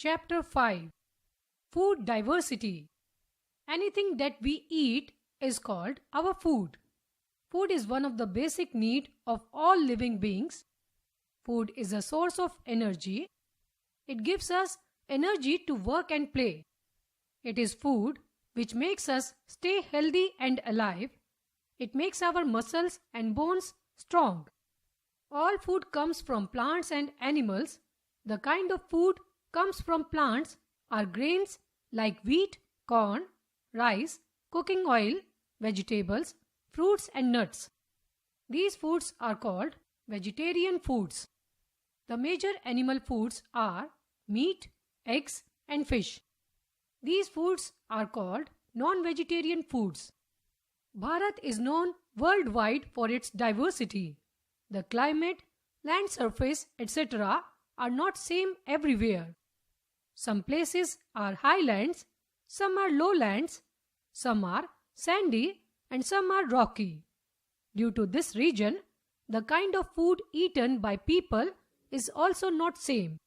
Chapter 5. Food Diversity. Anything that we eat is called our food. Food is one of the basic needs of all living beings. Food is a source of energy. It gives us energy to work and play. It is food which makes us stay healthy and alive. It makes our muscles and bones strong. All food comes from plants and animals. The kind of food comes from plants are grains like wheat, corn, rice, cooking oil, vegetables, fruits and nuts. These foods are called vegetarian foods. The major animal foods are meat, eggs and fish. These foods are called non-vegetarian foods. Bharat is known worldwide for its diversity. The climate, land surface, etc. are not same everywhere. Some places are highlands, some are lowlands, some are sandy and some are rocky. Due to this region, the kind of food eaten by people is also not same.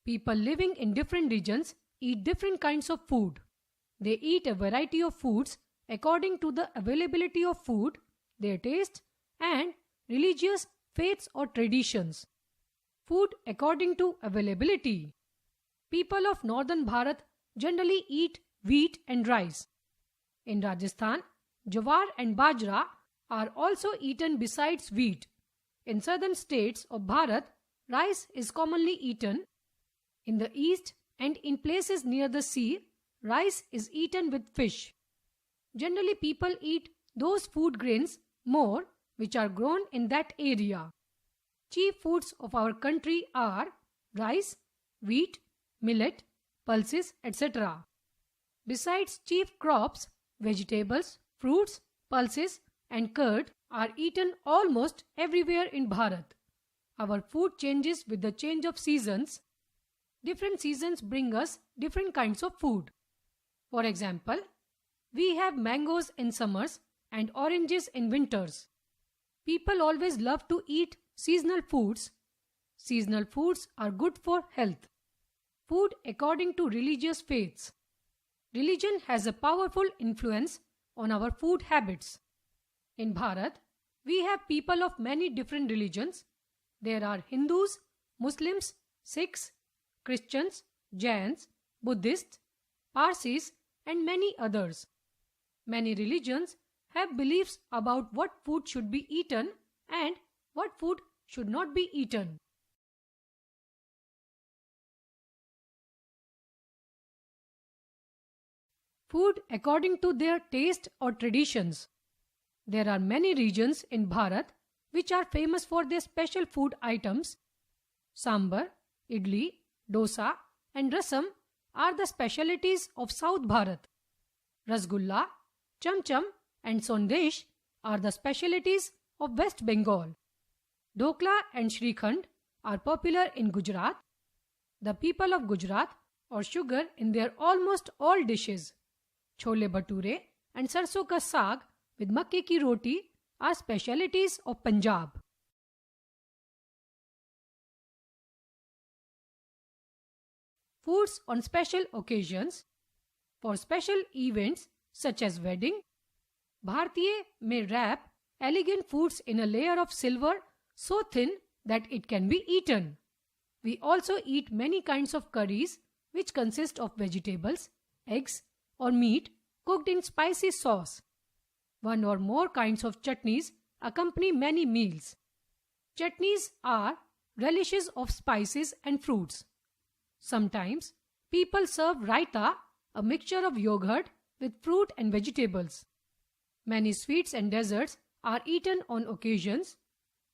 People living in different regions eat different kinds of food. They eat a variety of foods according to the availability of food, their taste and religious faiths or traditions. Food according to availability. People of northern Bharat generally eat wheat and rice. In Rajasthan, jawar and bajra are also eaten besides wheat. In southern states of Bharat, rice is commonly eaten. In the east and in places near the sea, rice is eaten with fish. Generally, people eat those food grains more which are grown in that area. Chief foods of our country are rice, wheat, millet, pulses, etc. Besides chief crops, vegetables, fruits, pulses and curd are eaten almost everywhere in Bharat. Our food changes with the change of seasons. Different seasons bring us different kinds of food. For example, we have mangoes in summers and oranges in winters. People always love to eat seasonal foods. Seasonal foods are good for health. Food according to religious faiths. Religion has a powerful influence on our food habits. In Bharat, we have people of many different religions. There are Hindus, Muslims, Sikhs, Christians, Jains, Buddhists, Parsis and many others. Many religions have beliefs about what food should be eaten and what food should not be eaten. Food according to their taste or traditions. There are many regions in Bharat which are famous for their special food items. Sambar, idli, dosa and rasam are the specialities of South Bharat. Rasgulla, chamcham and sondesh are the specialities of West Bengal. Dokla and Shrikhand are popular in Gujarat. The people of Gujarat or sugar in their almost all dishes. Chole bhature and sarson ka saag with makke ki roti are specialities of Punjab. Foods on special occasions. For special events such as wedding, Bharatiya may wrap elegant foods in a layer of silver so thin that it can be eaten. We also eat many kinds of curries which consist of vegetables, eggs or meat cooked in spicy sauce. One or more kinds of chutneys accompany many meals. Chutneys are relishes of spices and fruits. Sometimes people serve raita, a mixture of yogurt with fruit and vegetables. Many sweets and desserts are eaten on occasions.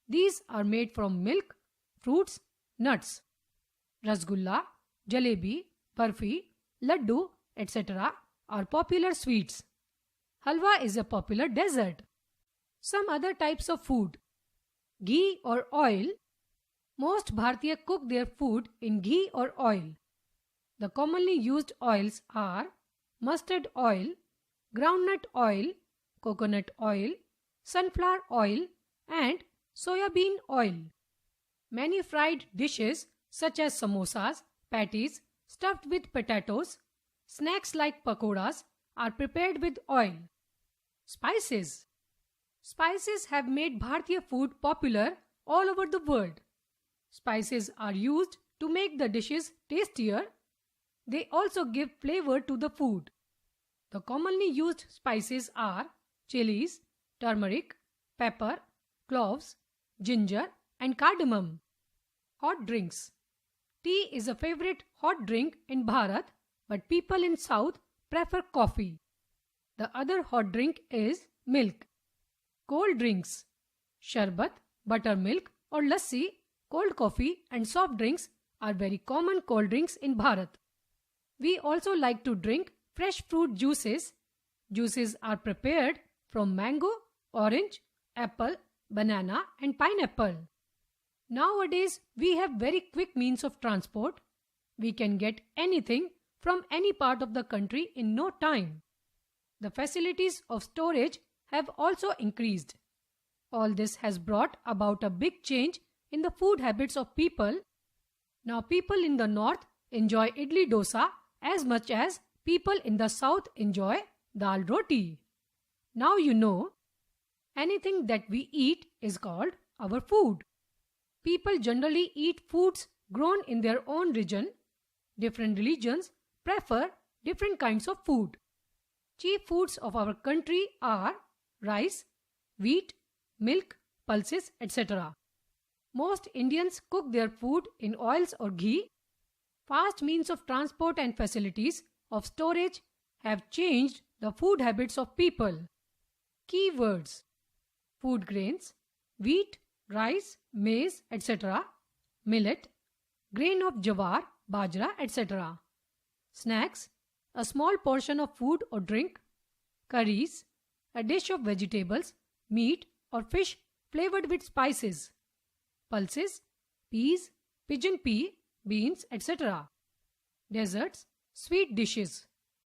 These are made from milk, fruits, nuts. Rasgulla, jalebi, barfi, laddu, etc. are popular sweets. Halwa is a popular dessert. Some other types of food. Ghee or oil. Most Bharatiya cook their food in ghee or oil. The commonly used oils are mustard oil, groundnut oil, coconut oil, sunflower oil and soya-bean oil. Many fried dishes such as samosas, patties, stuffed with potatoes. Snacks like pakoras are prepared with oil. Spices. Spices have made Bharatiya food popular all over the world. Spices are used to make the dishes tastier. They also give flavor to the food. The commonly used spices are chilies, turmeric, pepper, cloves, ginger, and cardamom. Hot drinks. Tea is a favorite hot drink in Bharat, but people in South prefer coffee. The other hot drink is milk. Cold drinks. Sharbat, buttermilk, or lassi, cold coffee, and soft drinks are very common cold drinks in Bharat. We also like to drink fresh fruit juices. Juices are prepared from mango, orange, apple, banana, and pineapple. Nowadays, we have very quick means of transport. We can get anything from any part of the country in no time. The facilities of storage have also increased. All this has brought about a big change in the food habits of people. Now people in the north enjoy idli dosa as much as people in the south enjoy dal roti. Now you know, anything that we eat is called our food. People generally eat foods grown in their own region. Different religions prefer different kinds of food. Chief foods of our country are rice, wheat, milk, pulses, etc. Most Indians cook their food in oils or ghee. Fast means of transport and facilities of storage have changed the food habits of people. Key words: food grains, wheat, rice, maize, etc. Millet, grain of jawar, bajra, etc. Snacks, a small portion of food or drink. Curries, a dish of vegetables, meat or fish flavored with spices. Pulses, peas, pigeon pea, beans, etc. Desserts, sweet dishes.